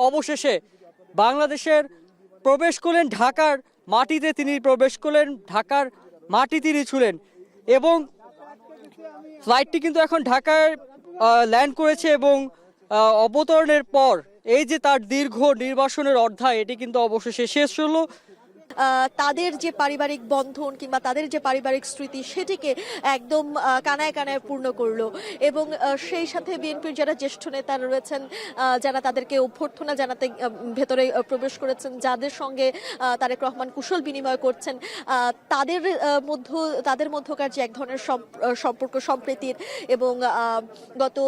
অবশেষে বাংলাদেশের প্রবেশ করলেন, ঢাকার মাটিতে তিনি প্রবেশ করলেন, ঢাকার মাটি তিনি ছুলেন এবং ফ্লাইটটি কিন্তু এখন ঢাকায় ল্যান্ড করেছে এবং অবতরণের পর এই যে তার দীর্ঘ নির্বাসনের অধ্যায় এটি কিন্তু অবশেষে শেষ হলো। তাদের যে পারিবারিক বন্ধন কিংবা তাদের যে পারিবারিক স্মৃতি সেটিকে একদম কানায় কানায় পূর্ণ করলো এবং সেই সাথে বিএনপির যারা জ্যেষ্ঠ নেতা রয়েছেন, যারা তাদেরকে অভ্যর্থনা জানাতে ভেতরে প্রবেশ করেছেন, যাদের সঙ্গে তারেক রহমান কুশল বিনিময় করছেন, তাদের মধ্যকার যে এক ধরনের সম্পর্ক সম্প্রীতির এবং গত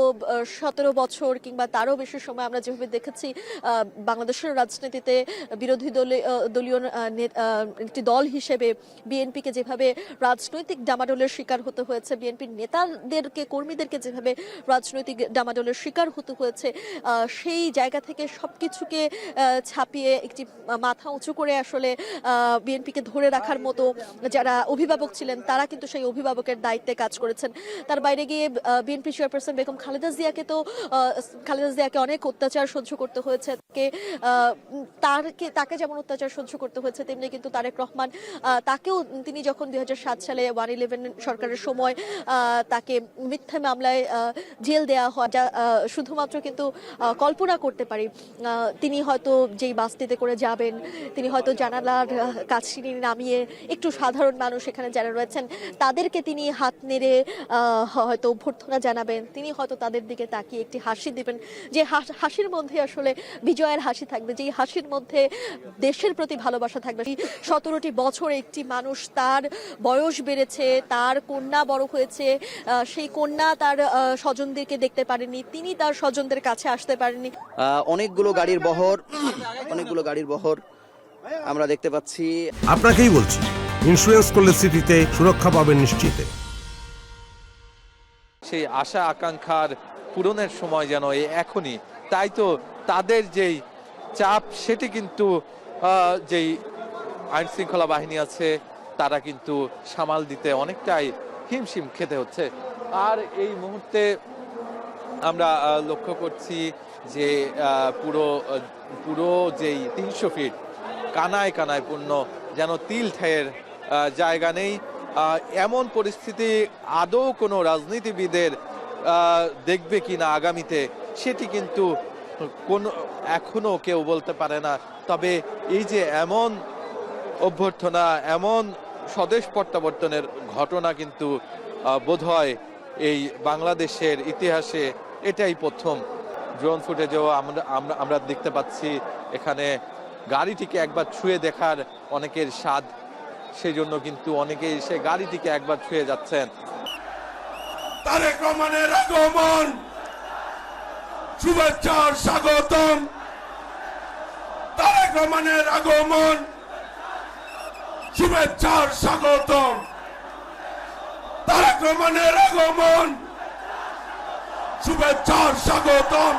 17 বছর কিংবা তারও বেশি সময় আমরা যেভাবে দেখেছি বাংলাদেশের রাজনীতিতে বিরোধী দলীয় একটি দল হিসেবে বিএনপিকে যেভাবে রাজনৈতিক ডামাডোলের শিকার হতে হয়েছে, বিএনপির নেতাদেরকে কর্মীদেরকে যেভাবে রাজনৈতিক ডামাডোলের শিকার হতে হয়েছে, সেই জায়গা থেকে সবকিছুকে ছাপিয়ে একটি মাথা উঁচু করে আসলে বিএনপিকে ধরে রাখার মতো যারা অভিভাবক ছিলেন তারা কিন্তু সেই অভিভাবকের দায়িত্বে কাজ করেছেন। তার বাইরে গিয়ে বিএনপি চেয়ারপারসন বেগম খালেদা জিয়াকে অনেক অত্যাচার সহ্য করতে হয়েছে, তাকে যেমন অত্যাচার সহ্য করতে হয়েছে তেমনি কিন্তু তারেক রহমান তাকেও তিনি যখন 2007 সালে 111 সরকারের সময় তাকে মিথ্যা মামলায় জেল দেওয়া হয়, যা শুধুমাত্র কিন্তু কল্পনা করতে পারি। তিনি হয়তো যেই বাসটিতে করে যাবেন, তিনি হয়তো জানালার কাছে নামিয়ে একটু সাধারণ মানুষ এখানে যারা রয়েছেন তাদেরকে তিনি হাত নেড়ে হয়তো অভ্যর্থনা জানাবেন, তিনি হয়তো তাদের দিকে তাকিয়ে একটি হাসি দিবেন, যে হাসির মধ্যে আসলে বিজয়ের হাসি থাকবে, যেই হাসির মধ্যে দেশের প্রতি ভালোবাসা থাকবে। 17টি বছর একটি মানুষ, তার বয়স বেড়েছে, তার কন্যা বড় হয়েছে, সেই কন্যা তার স্বজনদেরকে দেখতে পারেনি, তিনি তার স্বজনদের কাছে আসতে পারেনি। অনেকগুলো গাড়ির বহর আমরা দেখতে পাচ্ছি। আপনাকেই বলছি, ইন্স্যুরেন্স করলে সিটিতে সুরক্ষা পাবেন নিশ্চিত। সেই আশা আকাঙ্ক্ষার পূরণের সময় যেন এখনই, তাই তো তাদের যেই চাপ সেটি কিন্তু যেই আইন শৃঙ্খলা বাহিনী আছে তারা কিন্তু সামাল দিতে অনেকটাই হিমশিম খেতে হচ্ছে। আর এই মুহূর্তে আমরা লক্ষ্য করছি যে পুরো যেই 300 ফিট কানায় কানায় পূর্ণ, যেন তিল ঠায়ের জায়গা নেই। এমন পরিস্থিতি আদৌ কোনো রাজনীতিবিদের দেখবে কিনা আগামীতে সেটি কিন্তু এখনো কেউ বলতে পারে না। তবে এই যে এমন অভ্যর্থনা, এমন স্বদেশ প্রত্যাবর্তনের ঘটনা কিন্তু বোধহয় এই বাংলাদেশের ইতিহাসে এটাই প্রথম। ড্রোন ফুটেজেও আমরা দেখতে পাচ্ছি এখানে গাড়িটিকে একবার ছুঁয়ে দেখার অনেকের স্বাদ, সেই জন্য কিন্তু অনেকেই সে গাড়িটিকে একবার ছুঁয়ে যাচ্ছেন। তারেক রহমানের আগমন, শুভেচ্ছার স্বাগতম। তারেক রহমানের আগমন, শুভেচ্ছার স্বাগতম। তারেক রহমানের আগমন, শুভেচ্ছার স্বাগতম।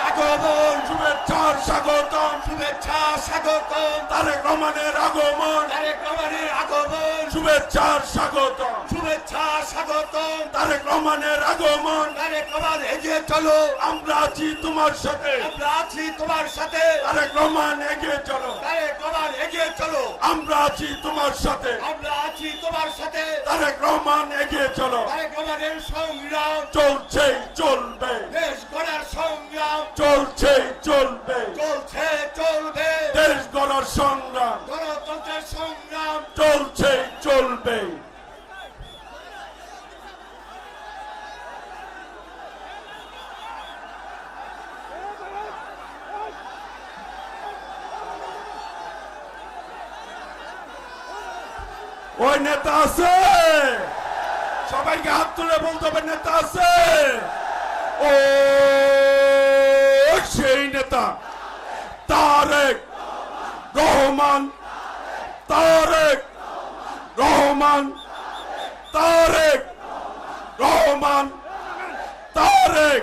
আগমন, শুভেচ্ছার স্বাগতম, শুভেচ্ছা স্বাগতম। তারেক রহমানের আগমন, তারেক রহমানের আগমন, শুভেচ্ছার স্বাগতম, শুভেচ্ছা স্বাগতম। তারেক রহমানের আগমন, তারেক রহমান এগিয়ে চলো, আমরা আছি তোমার সাথে, আমরা আছি তোমার সাথে। তারেক রহমান এগিয়ে চলো, তারেক রহমান এগিয়ে চলো, আমরা আছি তোমার সাথে, আমরা আছি তোমার সাথে। তারেক রহমান এগিয়ে চলো, তারেক রহমানের সংগ্রাম চলছে চলবে, দেশ গড়ার সংগ্রাম চলছে চলবে, চলছে চলবে। দেশ গড়ার সংগ্রাম, গণতন্ত্রের সংগ্রাম চলছে চলবে। ওই নেতা আছে, সবাইকে হাত তুলে বলতে হবে নেতা আছে। ও সেই নেতা তারেক রহমান, তারেক রহমান, তারেক রহমান, তারেক